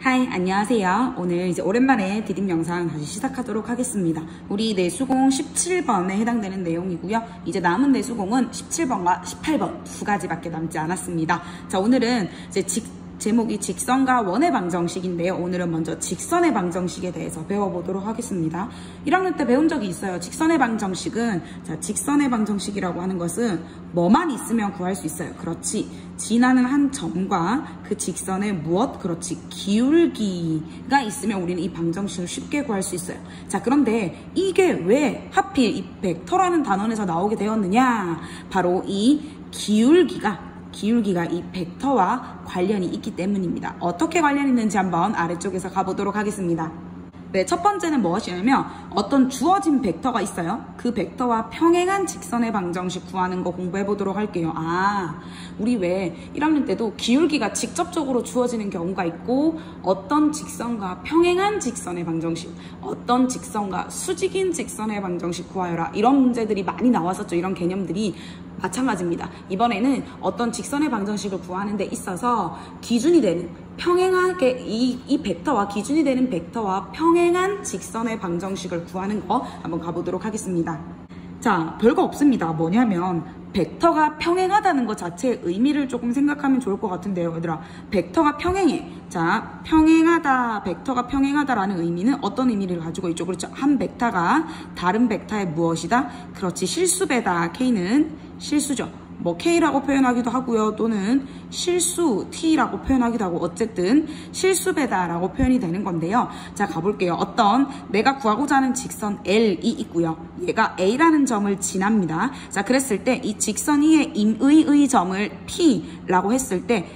하이, 안녕하세요. 오늘 이제 오랜만에 디딤 영상 다시 시작하도록 하겠습니다. 우리 내수공 17번에 해당되는 내용이고요. 이제 남은 내수공은 17번과 18번 두 가지밖에 남지 않았습니다. 자, 오늘은 이제 제목이 직선과 원의 방정식인데요. 오늘은 먼저 직선의 방정식에 대해서 배워보도록 하겠습니다. 1학년 때 배운 적이 있어요. 직선의 방정식은, 자, 직선의 방정식이라고 하는 것은 뭐만 있으면 구할 수 있어요. 그렇지. 지나는 한 점과 그 직선에 무엇? 그렇지. 기울기가 있으면 우리는 이 방정식을 쉽게 구할 수 있어요. 자, 그런데 이게 왜 하필 이 벡터라는 단원에서 나오게 되었느냐? 바로 이 기울기가 이 벡터와 관련이 있기 때문입니다. 어떻게 관련이 있는지 한번 아래쪽에서 가보도록 하겠습니다. 네, 첫 번째는 무엇이냐면 어떤 주어진 벡터가 있어요. 그 벡터와 평행한 직선의 방정식 구하는 거 공부해 보도록 할게요. 우리 왜 1학년 때도 기울기가 직접적으로 주어지는 경우가 있고 어떤 직선과 평행한 직선의 방정식, 어떤 직선과 수직인 직선의 방정식 구하여라. 이런 문제들이 많이 나왔었죠. 이런 개념들이 마찬가지입니다. 이번에는 어떤 직선의 방정식을 구하는 데 있어서 기준이 되는 평행하게 이 벡터와 기준이 되는 벡터와 평행한 직선의 방정식을 구하는 거 한번 가보도록 하겠습니다. 자, 별거 없습니다. 뭐냐면 벡터가 평행하다는 것 자체의 의미를 조금 생각하면 좋을 것 같은데요. 얘들아, 벡터가 평행해. 자, 평행하다, 벡터가 평행하다라는 의미는 어떤 의미를 가지고 있죠? 그렇죠. 한 벡터가 다른 벡터의 무엇이다? 그렇지, 실수배다. K는 실수죠. 뭐 K라고 표현하기도 하고요. 또는 실수 T라고 표현하기도 하고, 어쨌든 실수배다라고 표현이 되는 건데요. 자, 가볼게요. 어떤 내가 구하고자 하는 직선 L이 있고요. 얘가 A라는 점을 지납니다. 자, 그랬을 때 이 직선 위에 임의의 점을 P라고 했을 때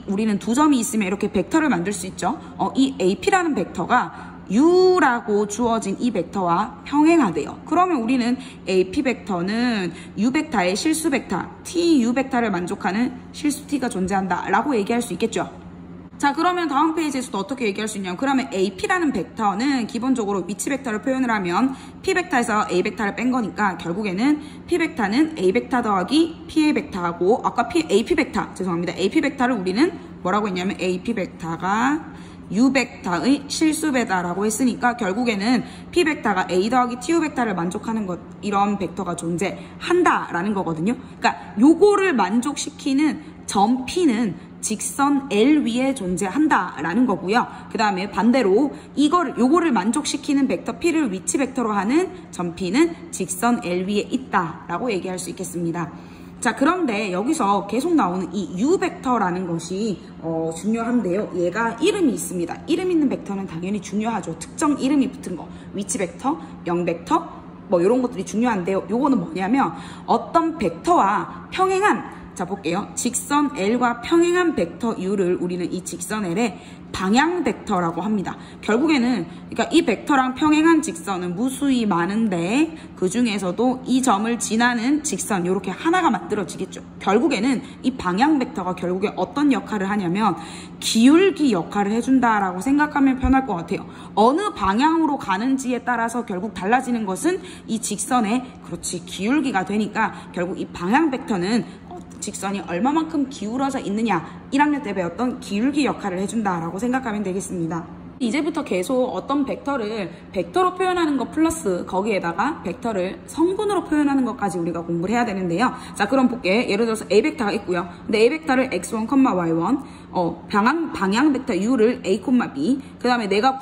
우리는 두 점이 있으면 이렇게 벡터를 만들 수 있죠. 이 AP라는 벡터가 U라고 주어진 이 벡터와 평행하대요. 그러면 우리는 AP 벡터는 U 벡터의 실수 벡터, TU 벡터를 만족하는 실수 T가 존재한다 라고 얘기할 수 있겠죠. 자, 그러면 다음 페이지에서도 어떻게 얘기할 수 있냐면, 그러면 AP라는 벡터는 기본적으로 위치 벡터를 표현을 하면 P 벡터에서 A 벡터를 뺀 거니까 결국에는 P 벡터는 A 벡터 더하기 PA 벡터하고, 아까 AP 벡터, 죄송합니다. AP 벡터를 우리는 뭐라고 했냐면 AP 벡터가 U 벡터의 실수배다라고 했으니까 결국에는 P 벡터가 A 더하기 TU 벡터를 만족하는 것, 이런 벡터가 존재한다라는 거거든요. 그러니까 요거를 만족시키는 점 P는 직선 L 위에 존재한다라는 거고요. 그 다음에 반대로 요거를 만족시키는 벡터 P를 위치 벡터로 하는 점 P는 직선 L 위에 있다라고 얘기할 수 있겠습니다. 자, 그런데 여기서 계속 나오는 이 U 벡터라는 것이 중요한데요. 얘가 이름이 있습니다. 이름 있는 벡터는 당연히 중요하죠. 특정 이름이 붙은 거. 위치 벡터, 영 벡터, 뭐 이런 것들이 중요한데요. 요거는 뭐냐면 어떤 벡터와 평행한, 자, 볼게요. 직선 L과 평행한 벡터 U를 우리는 이 직선 L의 방향 벡터라고 합니다. 결국에는 그러니까 이 벡터랑 평행한 직선은 무수히 많은데 그 중에서도 이 점을 지나는 직선 이렇게 하나가 만들어지겠죠. 결국에는 이 방향 벡터가 결국에 어떤 역할을 하냐면 기울기 역할을 해준다라고 생각하면 편할 것 같아요. 어느 방향으로 가는지에 따라서 결국 달라지는 것은 이 직선의, 그렇지, 기울기가 되니까 결국 이 방향 벡터는 직선이 얼마만큼 기울어져 있느냐, 1학년 때 배웠던 기울기 역할을 해준다라고 생각하면 되겠습니다. 이제부터 계속 어떤 벡터를 벡터로 표현하는 것 플러스 거기에다가 벡터를 성분으로 표현하는 것까지 우리가 공부를 해야 되는데요. 자, 그럼 볼게. 예를 들어서 A 벡터가 있고요. 근데 A 벡터를 x1, y1, 방향 벡터 U를 A, B, 그 다음에 내가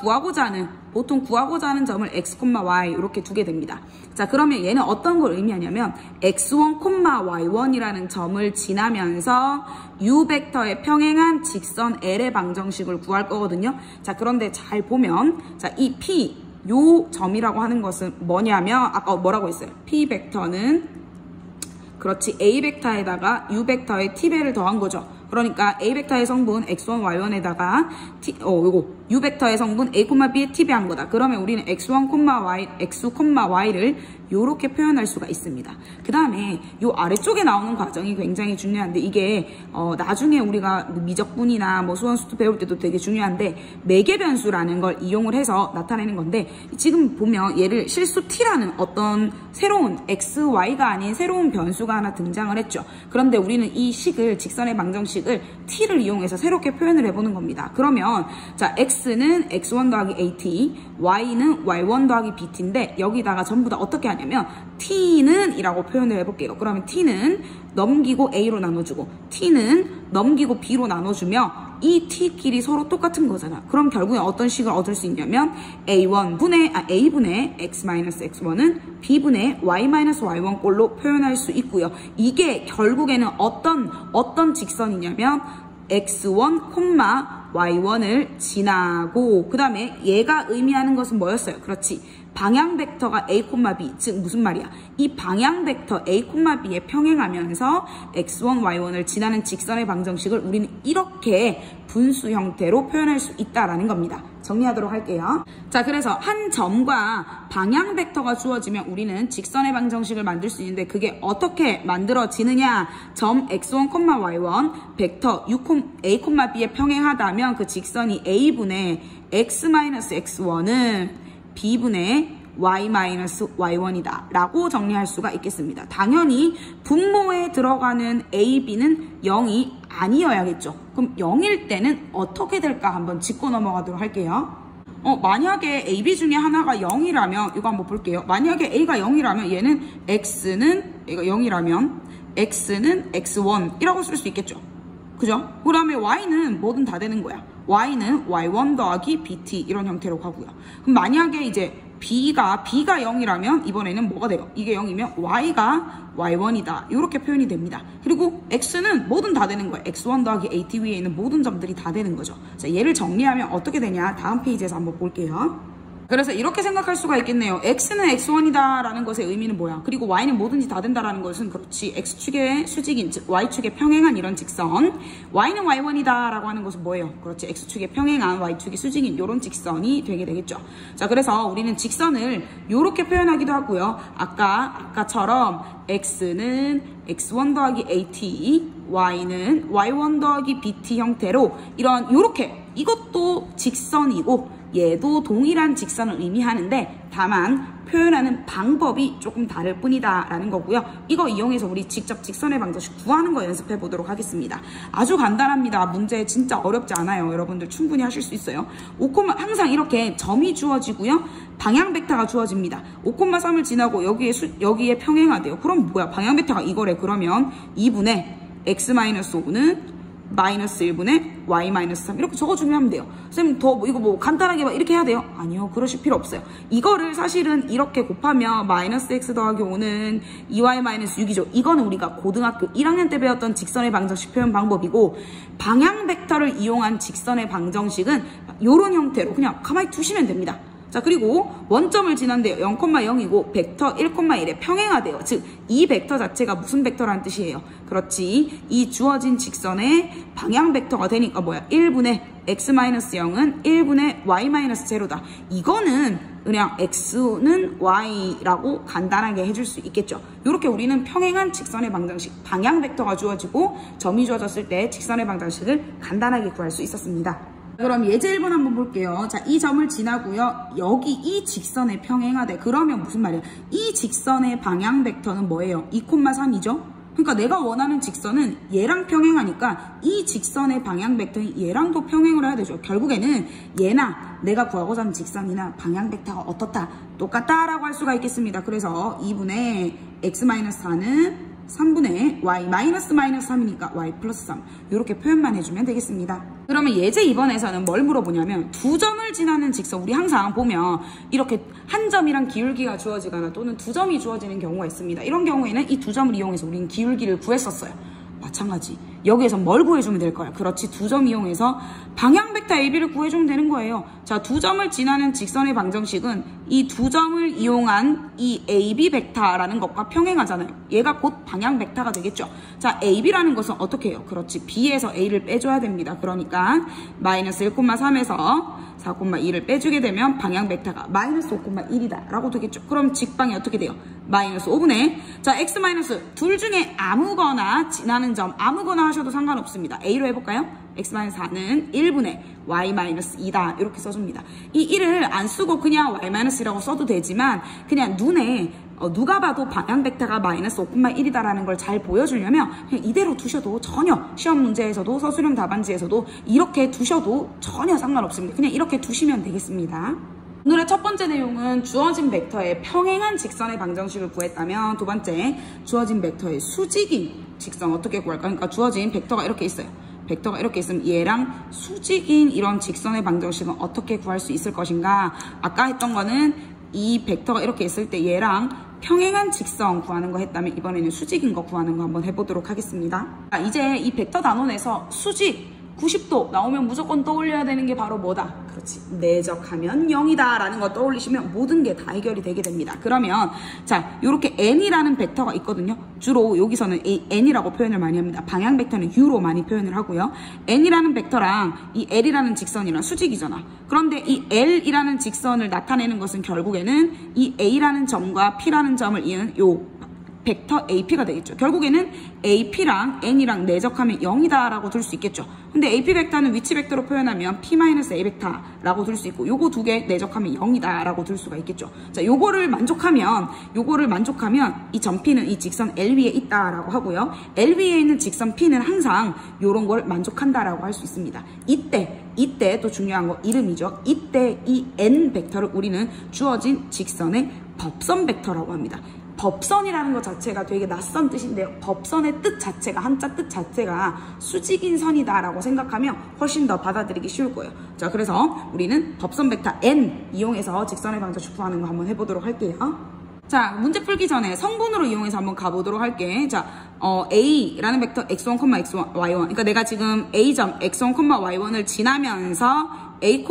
보통 구하고자 하는 점을 x, y 이렇게 두게 됩니다. 자, 그러면 얘는 어떤 걸 의미하냐면 x1, y1이라는 점을 지나면서 U 벡터의 평행한 직선 L의 방정식을 구할 거거든요. 자, 그런데 잘 보면, 자, 이 P, 요 점이라고 하는 것은 뭐냐면, 아까 뭐라고 했어요? P 벡터는, 그렇지, A 벡터에다가 U 벡터의 T배를 더한 거죠. 그러니까 A 벡터의 성분 x1, y1에다가 요거 U 벡터의 성분 A, B의 T배한 거다. 그러면 우리는 x1, y, x, y를 요렇게 표현할 수가 있습니다. 그 다음에 요 아래쪽에 나오는 과정이 굉장히 중요한데 이게 나중에 우리가 미적분이나 뭐 수원수투 배울 때도 되게 중요한데 매개변수라는 걸 이용을 해서 나타내는 건데 지금 보면 얘를 실수 t라는 어떤 새로운 x, y가 아닌 새로운 변수가 하나 등장을 했죠. 그런데 우리는 이 식을 직선의 방정식을 t를 이용해서 새롭게 표현을 해보는 겁니다. 그러면 자 x는 x1 더하기 at, y는 y1 더하기 bt인데 여기다가 전부 다 어떻게 하냐면 t는 이라고 표현을 해볼게요. 그러면 t는 넘기고 a로 나눠주고 t는 넘기고 b로 나눠주며 이 t끼리 서로 똑같은 거잖아. 그럼 결국에 어떤 식을 얻을 수 있냐면 a분의 x-x1은 b분의 y-y1 꼴로 표현할 수 있고요. 이게 결국에는 어떤 직선이냐면 x1, y1을 지나고 그 다음에 얘가 의미하는 것은 뭐였어요? 그렇지. 방향 벡터가 a, b, 즉 무슨 말이야? 이 방향 벡터 a, b에 평행하면서 x1, y1을 지나는 직선의 방정식을 우리는 이렇게 분수 형태로 표현할 수 있다라는 겁니다. 정리하도록 할게요. 자, 그래서 한 점과 방향 벡터가 주어지면 우리는 직선의 방정식을 만들 수 있는데 그게 어떻게 만들어지느냐? 점 x1, y1 벡터 a, b에 평행하다면 그 직선이 a분의 x-x1은 b분의 y-y1이다 라고 정리할 수가 있겠습니다. 당연히 분모에 들어가는 a, b는 0이 아니어야겠죠. 그럼 0일 때는 어떻게 될까 한번 짚고 넘어가도록 할게요. 만약에 a, b 중에 하나가 0이라면 이거 한번 볼게요. 만약에 a가 0이라면 얘는 x는 얘가 0이라면 x는 x1이라고 쓸 수 있겠죠. 그죠? 그 다음에 y는 뭐든 다 되는 거야. y는 y1 더하기 bt 이런 형태로 가고요. 그럼 만약에 이제 b가 0이라면 이번에는 뭐가 돼요? 이게 0이면 y가 y1이다. 이렇게 표현이 됩니다. 그리고 x는 뭐든 다 되는 거예요. x1 더하기 at 위에 있는 모든 점들이 다 되는 거죠. 자, 얘를 정리하면 어떻게 되냐? 다음 페이지에서 한번 볼게요. 그래서 이렇게 생각할 수가 있겠네요. x는 x1이다 라는 것의 의미는 뭐야? 그리고 y는 뭐든지 다 된다라는 것은 그렇지. x축의 수직인, 즉 y축의 평행한 이런 직선. y는 y1이다 라고 하는 것은 뭐예요? 그렇지. x축의 평행한 y축의 수직인 이런 직선이 되게 되겠죠. 자, 그래서 우리는 직선을 이렇게 표현하기도 하고요. 아까처럼 x는 x1 더하기 at, y는 y1 더하기 bt 형태로 요렇게 이것도 직선이고 얘도 동일한 직선을 의미하는데 다만 표현하는 방법이 조금 다를 뿐이다 라는 거고요. 이거 이용해서 우리 직접 직선의 방정식 구하는 거 연습해 보도록 하겠습니다. 아주 간단합니다. 문제 진짜 어렵지 않아요. 여러분들 충분히 하실 수 있어요. 항상 이렇게 점이 주어지고요. 방향 벡터가 주어집니다. 5,3을 지나고 여기에 평행하대요. 그럼 뭐야? 방향 벡터가 이거래. 그러면 2분의 x-5는 마이너스 1분의 y-3 이렇게 적어주면 하면 돼요. 선생님 이거 간단하게 이렇게 해야 돼요? 아니요, 그러실 필요 없어요. 이거를 사실은 이렇게 곱하면 마이너스 x 더하기 5는 2y-6이죠. 이거는 우리가 고등학교 1학년 때 배웠던 직선의 방정식 표현 방법이고 방향 벡터를 이용한 직선의 방정식은 이런 형태로 그냥 가만히 두시면 됩니다. 자, 그리고 원점을 지난데요. 0,0이고 벡터 1,1에 평행하대요. 즉, 이 벡터 자체가 무슨 벡터라는 뜻이에요? 그렇지. 이 주어진 직선의 방향 벡터가 되니까 뭐야? 1분의 x-0은 1분의 y-0다. 이거는 그냥 x는 y라고 간단하게 해줄 수 있겠죠. 이렇게 우리는 평행한 직선의 방정식, 방향 벡터가 주어지고 점이 주어졌을 때 직선의 방정식을 간단하게 구할 수 있었습니다. 그럼 예제 1번 한번 볼게요. 자, 이 점을 지나고요. 여기 이 직선에 평행하대. 그러면 무슨 말이야? 이 직선의 방향 벡터는 뭐예요? 2,3이죠? 그러니까 내가 원하는 직선은 얘랑 평행하니까 이 직선의 방향 벡터는 얘랑도 평행을 해야 되죠. 결국에는 얘나 내가 구하고자 하는 직선이나 방향 벡터가 어떻다? 똑같다라고 할 수가 있겠습니다. 그래서 2분의 x-4는 3분의 y-3이니까 y 플러스 3 이렇게 표현만 해주면 되겠습니다. 그러면 예제 2번에서는 뭘 물어보냐면 두 점을 지나는 직선, 우리 항상 보면 이렇게 한 점이랑 기울기가 주어지거나 또는 두 점이 주어지는 경우가 있습니다. 이런 경우에는 이 두 점을 이용해서 우리는 기울기를 구했었어요. 마찬가지. 여기에서 뭘 구해주면 될 거야? 그렇지. 두 점 이용해서 방향 벡터 AB를 구해주면 되는 거예요. 자, 두 점을 지나는 직선의 방정식은 이 두 점을 이용한 이 AB 벡터라는 것과 평행하잖아요. 얘가 곧 방향 벡터가 되겠죠. 자, AB라는 것은 어떻게 해요? 그렇지. B에서 A를 빼줘야 됩니다. 그러니까 마이너스 1,3에서 4,2를 빼주게 되면 방향 벡터가 마이너스 5,1이다 라고 되겠죠. 그럼 직방이 어떻게 돼요? 마이너스 5분의 자 x 마이너스 둘 중에 아무거나 지나는 점 아무거나 하셔도 상관없습니다. a로 해볼까요? x 마이너스 4는 1분의 y 마이너스 2다 이렇게 써줍니다. 이 1을 안 쓰고 그냥 y 마이너스라고 써도 되지만 그냥 눈에 누가 봐도 방향 벡터가 마이너스 5,1이다라는 걸 잘 보여주려면 그냥 이대로 두셔도 전혀 시험 문제에서도 서술형 답안지에서도 이렇게 두셔도 전혀 상관없습니다. 그냥 이렇게 두시면 되겠습니다. 오늘의 첫 번째 내용은 주어진 벡터의 평행한 직선의 방정식을 구했다면 두 번째 주어진 벡터의 수직인 직선 어떻게 구할까? 그러니까 주어진 벡터가 이렇게 있어요. 벡터가 이렇게 있으면 얘랑 수직인 이런 직선의 방정식은 어떻게 구할 수 있을 것인가? 아까 했던 거는 이 벡터가 이렇게 있을 때 얘랑 평행한 직선 구하는 거 했다면 이번에는 수직인 거 구하는 거 한번 해보도록 하겠습니다. 자, 이제 이 벡터 단원에서 수직 90도 나오면 무조건 떠올려야 되는 게 바로 뭐다? 그렇지. 내적하면 0이다 라는 거 떠올리시면 모든 게 다 해결이 되게 됩니다. 그러면 자 이렇게 n이라는 벡터가 있거든요. 주로 여기서는 n이라고 표현을 많이 합니다. 방향 벡터는 u로 많이 표현을 하고요. n이라는 벡터랑 이 l이라는 직선이랑 수직이잖아. 그런데 이 l이라는 직선을 나타내는 것은 결국에는 이 a라는 점과 p라는 점을 이은 요 벡터 AP가 되겠죠. 결국에는 AP랑 N이랑 내적하면 0이다 라고 둘 수 있겠죠. 근데 AP 벡터는 위치 벡터로 표현하면 P-A 벡터라고 둘 수 있고 요거 두 개 내적하면 0이다 라고 둘 수가 있겠죠. 자, 요거를 만족하면 이 점 P는 이 직선 L 위에 있다 라고 하고요. L 위에 있는 직선 P는 항상 요런 걸 만족한다 라고 할 수 있습니다. 이때 또 중요한 거 이름이죠. 이때 이 N 벡터를 우리는 주어진 직선의 법선 벡터라고 합니다. 법선이라는 것 자체가 되게 낯선 뜻인데요. 법선의 뜻 자체가, 한자 뜻 자체가 수직인 선이다 라고 생각하면 훨씬 더 받아들이기 쉬울 거예요. 자, 그래서 우리는 법선 벡터 N 이용해서 직선의 방정식 구하는 거 한번 해보도록 할게요. 자, 문제 풀기 전에 성분으로 이용해서 한번 가보도록 할게. 자, A라는 벡터 x1, x1, y1. 그러니까 내가 지금 A점 x1, y1을 지나면서 A,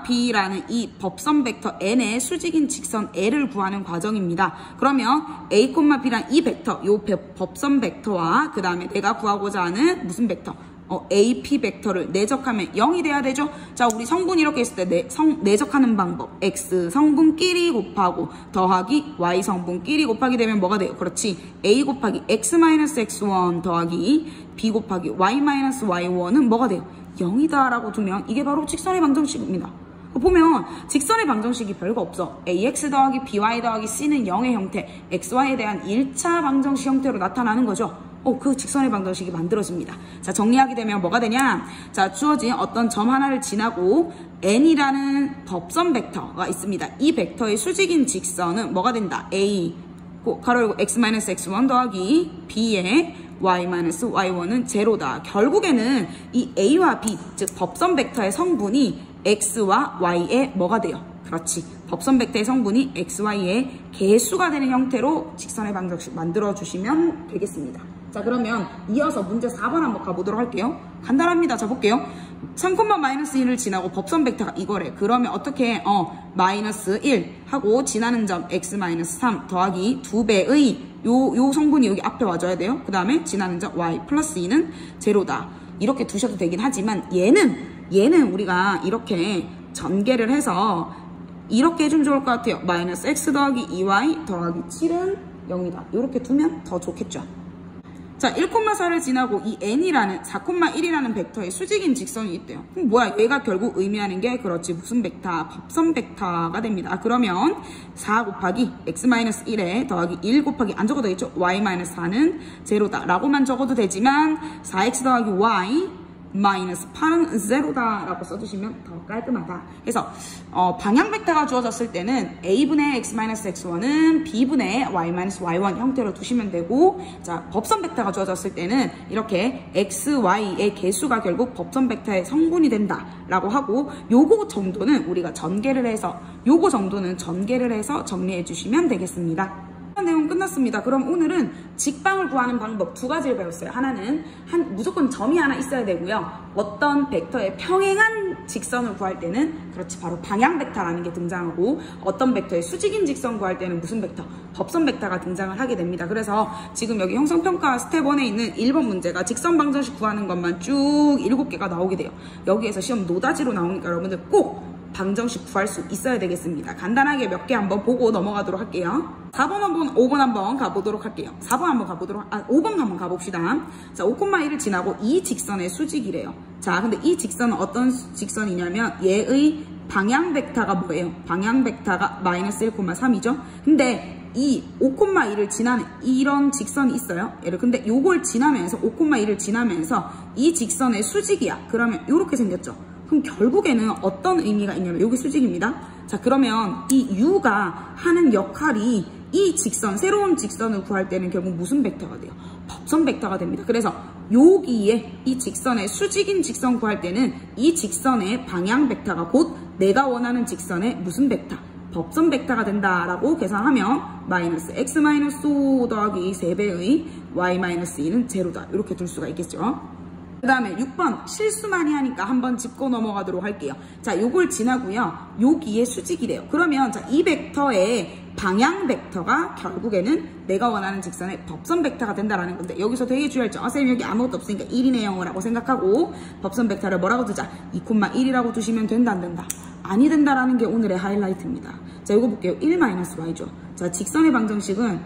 B라는 이 법선 벡터 N의 수직인 직선 L을 구하는 과정입니다. 그러면 A, B란 이 벡터, 요 법선 벡터와 그 다음에 내가 구하고자 하는 무슨 벡터? AP 벡터를 내적하면 0이 돼야 되죠? 자, 우리 성분 이렇게 있을 때 내적하는 방법. X 성분끼리 곱하고 더하기 Y 성분끼리 곱하기 되면 뭐가 돼요? 그렇지. A 곱하기 X-X1 더하기 B 곱하기 Y-Y1은 뭐가 돼요? 0이다 라고 두면 이게 바로 직선의 방정식입니다. 보면 직선의 방정식이 별거 없어. AX 더하기 BY 더하기 C는 0의 형태, XY에 대한 1차 방정식 형태로 나타나는 거죠. 그 직선의 방정식이 만들어집니다. 자, 정리하게 되면 뭐가 되냐? 자, 주어진 어떤 점 하나를 지나고 N이라는 법선 벡터가 있습니다. 이 벡터의 수직인 직선은 뭐가 된다? A, 가로 열고 X-X1 더하기 B의 Y-Y1은 제로다. 결국에는 이 A와 B, 즉 법선 벡터의 성분이 X와 Y의 뭐가 돼요? 그렇지. 법선 벡터의 성분이 X, Y의 개수가 되는 형태로 직선의 방정식 만들어주시면 되겠습니다. 자, 그러면 이어서 문제 4번 한번 가보도록 할게요. 간단합니다. 자, 볼게요. 3,-1을 지나고 법선 벡터가 이거래. 그러면 어떻게 마이너스 1 하고 지나는 점 x-3 더하기 2배의 요 성분이 여기 앞에 와줘야 돼요. 그 다음에 지나는 점 y 플러스 2는 제로다. 이렇게 두셔도 되긴 하지만 얘는 우리가 이렇게 전개를 해서 이렇게 해주면 좋을 것 같아요. 마이너스 x 더하기 2y 더하기 7은 0이다. 이렇게 두면 더 좋겠죠. 자, 1,4를 지나고 이 n이라는 4,1이라는 벡터의 수직인 직선이 있대요. 그럼 뭐야? 얘가 결국 의미하는 게 그렇지. 무슨 벡터? 법선 벡터가 됩니다. 그러면 4 곱하기 x-1에 더하기 1 곱하기 안 적어도 되겠죠? y-4는 제로다 라고만 적어도 되지만 4x 더하기 y 마이너스 8은 제로다 라고 써주시면 더 깔끔하다. 그래서 방향 벡터가 주어졌을 때는 A분의 X-X1은 B분의 Y-Y1 형태로 두시면 되고, 자, 법선 벡터가 주어졌을 때는 이렇게 X, Y의 개수가 결국 법선 벡터의 성분이 된다 라고 하고, 요거 정도는 우리가 전개를 해서 정리해 주시면 되겠습니다. 내용 끝났습니다. 그럼 오늘은 직방을 구하는 방법 두 가지를 배웠어요. 하나는 무조건 점이 하나 있어야 되고요. 어떤 벡터의 평행한 직선을 구할 때는 그렇지 바로 방향 벡터라는 게 등장하고, 어떤 벡터의 수직인 직선 구할 때는 무슨 벡터? 법선 벡터가 등장을 하게 됩니다. 그래서 지금 여기 형성평가 스텝 1에 있는 1번 문제가 직선 방정식 구하는 것만 쭉 7개가 나오게 돼요. 여기에서 시험 노다지로 나오니까 여러분들 꼭 방정식 구할 수 있어야 되겠습니다. 간단하게 몇 개 한번 보고 넘어가도록 할게요. 4번 한번, 5번 한번 가보도록 할게요. 4번 한번 가보도록, 5번 한번 가봅시다. 자, 5,1을 지나고 이 직선의 수직이래요. 자, 근데 이 직선은 어떤 직선이냐면 얘의 방향 벡터가 뭐예요? 방향 벡터가 마이너스 1,3이죠? 근데 이 5,1을 지나는 이런 직선이 있어요. 근데 요걸 지나면서 5,1을 지나면서 이 직선의 수직이야. 그러면 요렇게 생겼죠. 그럼 결국에는 어떤 의미가 있냐면 요게 수직입니다. 자, 그러면 이 U가 하는 역할이 이 직선, 새로운 직선을 구할 때는 결국 무슨 벡터가 돼요? 법선 벡터가 됩니다. 그래서 여기에 이 직선의 수직인 직선 구할 때는 이 직선의 방향 벡터가 곧 내가 원하는 직선의 무슨 벡터? 법선 벡터가 된다라고 계산하면 마이너스 x-5 더하기 3배의 y-2는 제로다. 이렇게 둘 수가 있겠죠. 그 다음에 6번 실수 많이 하니까 한번 짚고 넘어가도록 할게요. 자, 요걸 지나고요. 여기에 수직이래요. 그러면 자, 이 벡터의 방향 벡터가 결국에는 내가 원하는 직선의 법선 벡터가 된다라는 건데 여기서 되게 주의할 점. 선생님 여기 아무것도 없으니까 1이네요 라고 생각하고 법선 벡터를 뭐라고 두자? 2,1이라고 두시면 된다 안 된다? 아니 된다라는 게 오늘의 하이라이트입니다. 자, 이거 볼게요. 1-y죠. 자, 직선의 방정식은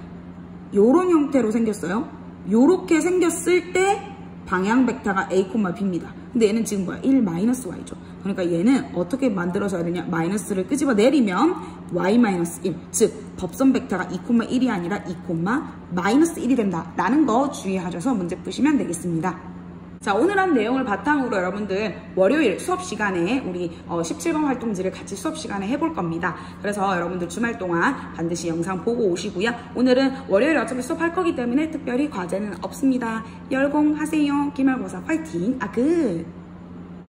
요런 형태로 생겼어요. 요렇게 생겼을 때 방향 벡터가 a, b입니다. 근데 얘는 지금 뭐야? 1-y죠. 그러니까 얘는 어떻게 만들어져야 되냐? 마이너스를 끄집어 내리면 y-1, 즉 법선 벡터가 2,1이 아니라 2,-1이 된다라는 거 주의하셔서 문제 푸시면 되겠습니다. 자, 오늘 한 내용을 바탕으로 여러분들 월요일 수업 시간에 우리 17번 활동지를 같이 수업 시간에 해볼 겁니다. 그래서 여러분들 주말 동안 반드시 영상 보고 오시고요. 오늘은 월요일 어차피 수업할 거기 때문에 특별히 과제는 없습니다. 열공하세요. 기말고사 파이팅! 끝!